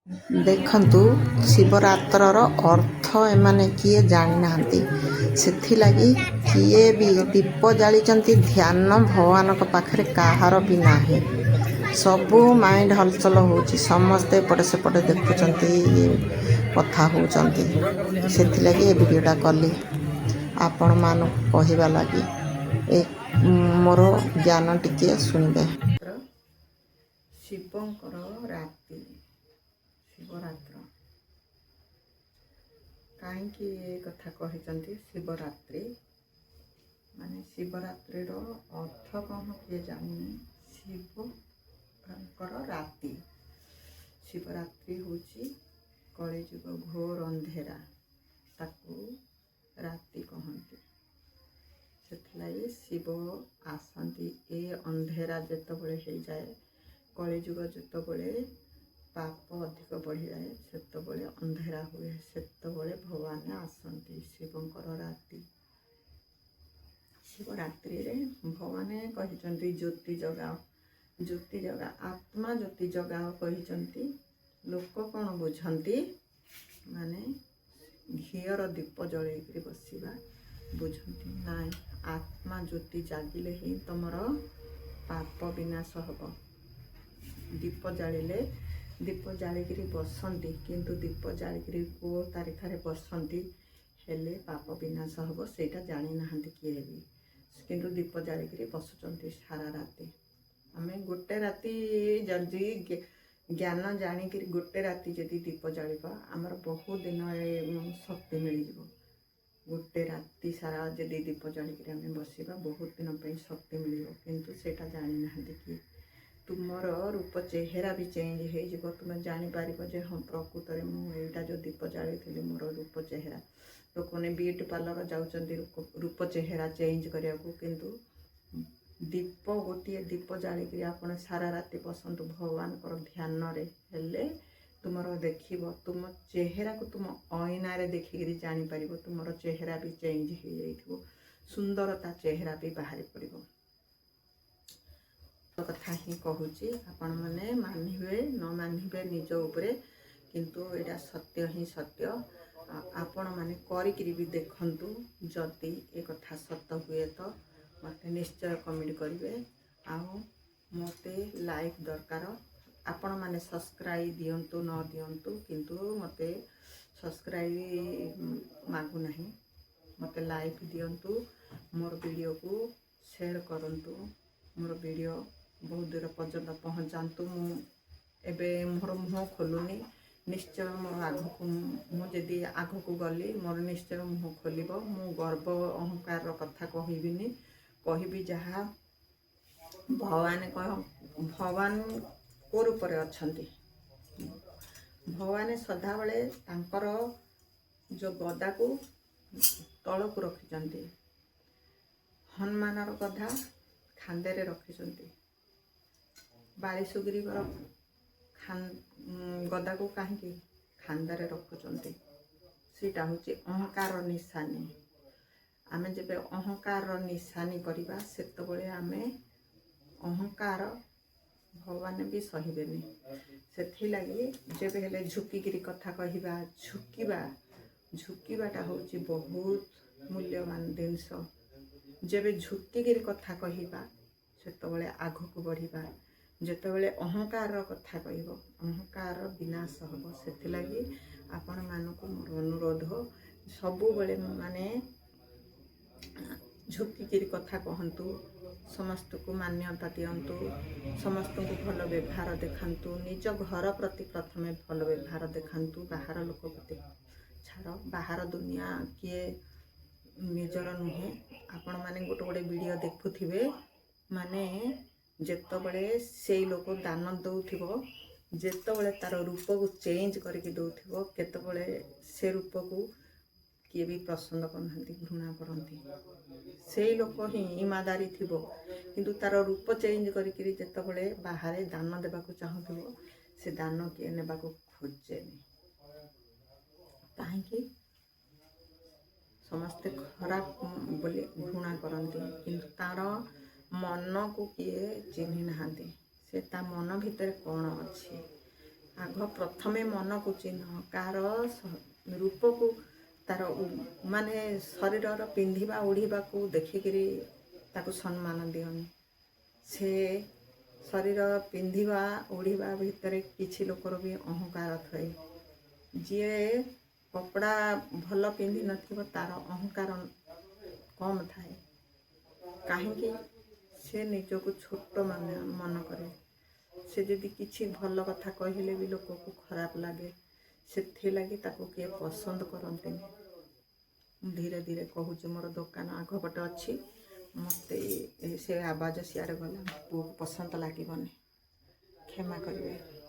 ଦେଖନ୍ତୁ ଶିବରାତ୍ରର ଅର୍ଥ ଏମାନେ କିଏ ଜାଣିନାହାନ୍ତି। ସେଥିଲାଗି କିଏ ବି ଦୀପ ଜାଳିଛନ୍ତି ଧ୍ୟାନ ଭଗବାନଙ୍କ ପାଖରେ କାହାର ବି ନାହିଁ। ସବୁ ମାଇଣ୍ଡ ହଲଚଲ ହେଉଛି, ସମସ୍ତେ ଏପଟେ ସେପଟେ ଦେଖୁଛନ୍ତି, କଥା ହେଉଛନ୍ତି। ସେଥିଲାଗି ଏ ଭିଡ଼ିଓଟା କଲି ଆପଣମାନଙ୍କୁ କହିବା ଲାଗି। ମୋର ଜ୍ଞାନ ଟିକିଏ ଶୁଣିବେ। ଶିବଙ୍କର ରାତି ଶିବରାତ୍ର କାହିଁକି ଏ କଥା କହିଛନ୍ତି? ଶିବରାତ୍ରି ମାନେ ଶିବରାତ୍ରିର ଅର୍ଥ କ'ଣ କିଏ ଜାଣିନି। ଶିବଙ୍କର ରାତି, ଶିବରାତ୍ରି ହେଉଛି କଳିଯୁଗ ଘୋର ଅନ୍ଧେରା, ତାକୁ ରାତି କହନ୍ତି। ସେଥିଲାଗି ଶିବ ଆସନ୍ତି ଏ ଅନ୍ଧେରା ଯେତେବେଳେ ହେଇଯାଏ, କଳିଯୁଗ ଯେତେବେଳେ ପାପ ଅଧିକ ବଢ଼ିଯାଏ, ସେତେବେଳେ ଅନ୍ଧେରା ହୁଏ, ସେତେବେଳେ ଭଗବାନ ଆସନ୍ତି। ଶିବଙ୍କର ରାତି ଶିବରାତ୍ରିରେ ଭଗବାନ କହିଛନ୍ତି ଜ୍ୟୋତି ଜଗାଅ, ଜ୍ୟୋତି ଜଗା, ଆତ୍ମା ଜ୍ୟୋତି ଜଗାଅ କହିଛନ୍ତି। ଲୋକ କ'ଣ ବୁଝନ୍ତି? ମାନେ ଘିଅର ଦୀପ ଜଳେଇକରି ବସିବା ବୁଝନ୍ତି। ନାଇଁ, ଆତ୍ମା ଜ୍ୟୋତି ଜାଗିଲେ ହିଁ ତମର ପାପ ବିନାଶ ହେବ। ଦୀପ ଜାଳିଲେ, ଦୀପ ଜାଳିକିରି ବସନ୍ତି, କିନ୍ତୁ ଦୀପ ଜାଳିକିରି କେଉଁ ତାରିଖରେ ବସନ୍ତି ହେଲେ ପାପ ବିନାଶ ହେବ ସେଇଟା ଜାଣିନାହାନ୍ତି କିଏ ବି। କିନ୍ତୁ ଦୀପ ଜାଳିକିରି ବସୁଛନ୍ତି ସାରା ରାତି। ଆମେ ଗୋଟେ ରାତି ଯଦି ଜ୍ଞାନ ଜାଣିକିରି ଗୋଟେ ରାତି ଯଦି ଦୀପ ଜାଳିବା, ଆମର ବହୁତ ଦିନ ଶକ୍ତି ମିଳିଯିବ। ଗୋଟେ ରାତି ସାରା ଯଦି ଦୀପ ଜାଳିକିରି ଆମେ ବସିବା, ବହୁତ ଦିନ ପାଇଁ ଶକ୍ତି ମିଳିବ। କିନ୍ତୁ ସେଇଟା ଜାଣିନାହାନ୍ତି କି ତୁମର ରୂପ ଚେହେରା ବି ଚେଞ୍ଜ ହେଇଯିବ। ତୁମେ ଜାଣିପାରିବ ଯେ ହଁ, ପ୍ରକୃତରେ ମୁଁ ଏଇଟା ଯେଉଁ ଦୀପ ଜାଳିଥିଲି ମୋର ରୂପ ଚେହେରା। ଲୋକମାନେ ବିୟୁଟି ପାର୍ଲର ଯାଉଛନ୍ତି ରୂପ ଚେହେରା ଚେଞ୍ଜ କରିବାକୁ, କିନ୍ତୁ ଦୀପ ଗୋଟିଏ ଦୀପ ଜାଳିକିରି ଆପଣ ସାରା ରାତି ବସନ୍ତୁ ଭଗବାନଙ୍କର ଧ୍ୟାନରେ, ହେଲେ ତୁମର ଦେଖିବ ତୁମ ଚେହେରାକୁ ତୁମ ଅଇନାରେ ଦେଖିକିରି ଜାଣିପାରିବ ତୁମର ଚେହେରା ବି ଚେଞ୍ଜ ହେଇଯାଇଥିବ, ସୁନ୍ଦରତା ଚେହେରା ବି ବାହାରି ପଡ଼ିବ। କଥା ହିଁ କହୁଛି, ଆପଣମାନେ ମାନିବେ ନ ମାନିବେ ନିଜ ଉପରେ, କିନ୍ତୁ ଏଇଟା ସତ୍ୟ ହିଁ ସତ୍ୟ। ଆପଣମାନେ କରିକିରି ବି ଦେଖନ୍ତୁ। ଯଦି ଏ କଥା ସତ ହୁଏ ତ ମୋତେ ନିଶ୍ଚୟ କମେଣ୍ଟ କରିବେ। ଆଉ ମୋତେ ଲାଇକ୍ ଦରକାର। ଆପଣମାନେ ସବସ୍କ୍ରାଇବ୍ ଦିଅନ୍ତୁ ନ ଦିଅନ୍ତୁ, କିନ୍ତୁ ମୋତେ ସବସ୍କ୍ରାଇବ୍ ମାଗୁନାହିଁ। ମୋତେ ଲାଇକ୍ ଦିଅନ୍ତୁ, ମୋର ଭିଡ଼ିଓକୁ ସେୟାର କରନ୍ତୁ, ମୋର ଭିଡ଼ିଓ ବହୁତ ଦୂର ପର୍ଯ୍ୟନ୍ତ ପହଞ୍ଚାନ୍ତୁ। ମୁଁ ଏବେ ମୋର ମୁହଁ ଖୋଲୁନି, ନିଶ୍ଚୟ ମୋ ଆଗକୁ, ମୁଁ ଯଦି ଆଗକୁ ଗଲି ମୋର ନିଶ୍ଚୟ ମୁହଁ ଖୋଲିବ। ମୁଁ ଗର୍ବ ଅହଙ୍କାରର କଥା କହିବିନି, କହିବି ଯାହା ଭଗବାନ ଭଗବାନ କୋଉ ରୂପରେ ଅଛନ୍ତି। ଭଗବାନ ସଦାବେଳେ ତାଙ୍କର ଯେଉଁ ଗଦାକୁ ତଳକୁ ରଖିଛନ୍ତି, ହନୁମାନର ଗଦା ଖାନ୍ଦେରେ ରଖିଛନ୍ତି, ବାଳିସୁଗ୍ରୀବର ଗଦାକୁ କାହିଁକି ଖାନ୍ଦାରେ ରଖୁଛନ୍ତି? ସେଇଟା ହେଉଛି ଅହଙ୍କାର ନିଶାନୀ। ଆମେ ଯେବେ ଅହଙ୍କାରର ନିଶାନୀ କରିବା, ସେତେବେଳେ ଆମେ ଅହଙ୍କାର ଭଗବାନ ବି ସହିବେନି। ସେଥିଲାଗି ଯେବେ ହେଲେ ଝୁକିକିରି କଥା କହିବା, ଝୁକିବାଟା ହେଉଛି ବହୁତ ମୂଲ୍ୟବାନ ଜିନିଷ। ଯେବେ ଝୁକିକିରି କଥା କହିବା, ସେତେବେଳେ ଆଗକୁ ବଢ଼ିବା। ଯେତେବେଳେ ଅହଙ୍କାରର କଥା କହିବ, ଅହଙ୍କାର ବିନାଶ ହେବ। ସେଥିଲାଗି ଆପଣମାନଙ୍କୁ ମୋର ଅନୁରୋଧ, ସବୁବେଳେ ମାନେ ଝୁକିକିରି କଥା କହନ୍ତୁ, ସମସ୍ତଙ୍କୁ ମାନ୍ୟତା ଦିଅନ୍ତୁ, ସମସ୍ତଙ୍କୁ ଭଲ ବ୍ୟବହାର ଦେଖାନ୍ତୁ। ନିଜ ଘର ପ୍ରତି ପ୍ରଥମେ ଭଲ ବ୍ୟବହାର ଦେଖାନ୍ତୁ। ବାହାର ଲୋକ ପ୍ରତି ଛାଡ଼, ବାହାର ଦୁନିଆ କିଏ ନିଜର ନୁହେଁ। ଆପଣମାନେ ଗୋଟେ ଭିଡ଼ିଓ ଦେଖୁଥିବେ, ମାନେ ଯେତେବେଳେ ସେଇ ଲୋକ ଦାନ ଦେଉଥିବ, ଯେତେବେଳେ ତାର ରୂପକୁ ଚେଞ୍ଜ କରିକି ଦେଉଥିବ, କେତେବେଳେ ସେ ରୂପକୁ କିଏ ବି ପସନ୍ଦ କରୁନାହାନ୍ତି, ଘୃଣା କରନ୍ତି। ସେଇ ଲୋକ ହିଁ ଇମାଦାରୀ ଥିବ, କିନ୍ତୁ ତାର ରୂପ ଚେଞ୍ଜ କରିକିରି ଯେତେବେଳେ ବାହାରେ ଦାନ ଦେବାକୁ ଚାହୁଁଥିବ, ସେ ଦାନ କିଏ ନେବାକୁ ଖୋଜେନି। କାହିଁକି? ସମସ୍ତେ ଖରାପ ବୋଲି ଘୃଣା କରନ୍ତି, କିନ୍ତୁ ତାର ମନକୁ କିଏ ଚିହ୍ନି ନାହାନ୍ତି। ସେ ତା ମନ ଭିତରେ କ'ଣ ଅଛି, ଆଗ ପ୍ରଥମେ ମନକୁ ଚିହ୍ନ। କାହାର ରୂପକୁ ତାର ମାନେ ଶରୀରର ପିନ୍ଧିବା ଓଢ଼ିବାକୁ ଦେଖିକିରି ତାକୁ ସମ୍ମାନ ଦିଅନି। ସେ ଶରୀର ପିନ୍ଧିବା ଓଢ଼ିବା ଭିତରେ କିଛି ଲୋକର ବି ଅହଙ୍କାର ଥାଏ। ଯିଏ କପଡ଼ା ଭଲ ପିନ୍ଧିନଥିବ ତାର ଅହଙ୍କାର କମ୍ ଥାଏ। କାହିଁକି? ସେ ନିଜକୁ ଛୋଟ ମନେ କରେ। ସେ ଯଦି କିଛି ଭଲ କଥା କହିଲେ ବି ଲୋକକୁ ଖରାପ ଲାଗେ, ସେଥିଲାଗି ତାକୁ କିଏ ପସନ୍ଦ କରନ୍ତିନି। ମୁଁ ଧୀରେ ଧୀରେ କହୁଛି, ମୋର ଦୋକାନ ଆଗପଟେ ଅଛି, ମୋତେ ସେ ଆବାଜ ସିଆଡ଼େ ଗଲା ପୁଅକୁ ପସନ୍ଦ ଲାଗିବନି, କ୍ଷମା କରିବେ।